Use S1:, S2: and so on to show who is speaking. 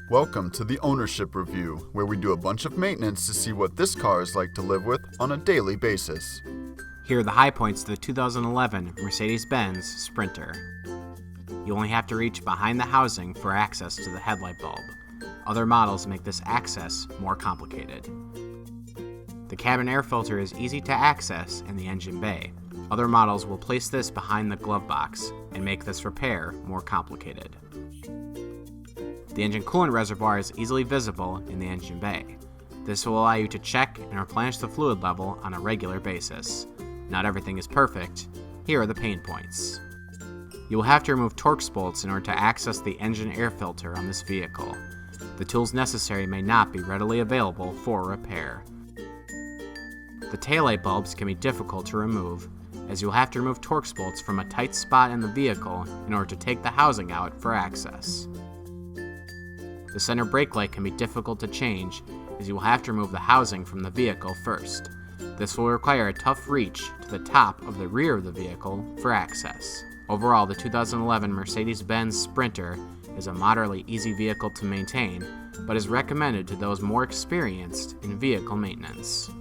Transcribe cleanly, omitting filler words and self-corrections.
S1: Welcome to the Ownership Review, where we do a bunch of maintenance to see what this car is like to live with on a daily basis.
S2: Here are the high points of the 2011 Mercedes-Benz Sprinter. You only have to reach behind the housing for access to the headlight bulb. Other models make this access more complicated. The cabin air filter is easy to access in the engine bay. Other models will place this behind the glove box and make this repair more complicated. The engine coolant reservoir is easily visible in the engine bay. This will allow you to check and replenish the fluid level on a regular basis. Not everything is perfect. Here are the pain points. You will have to remove Torx bolts in order to access the engine air filter on this vehicle. The tools necessary may not be readily available for repair. The taillight bulbs can be difficult to remove, as you will have to remove Torx bolts from a tight spot in the vehicle in order to take the housing out for access. The center brake light can be difficult to change, as you will have to remove the housing from the vehicle first. This will require a tough reach to the top of the rear of the vehicle for access. Overall, the 2011 Mercedes-Benz Sprinter is a moderately easy vehicle to maintain, but is recommended to those more experienced in vehicle maintenance.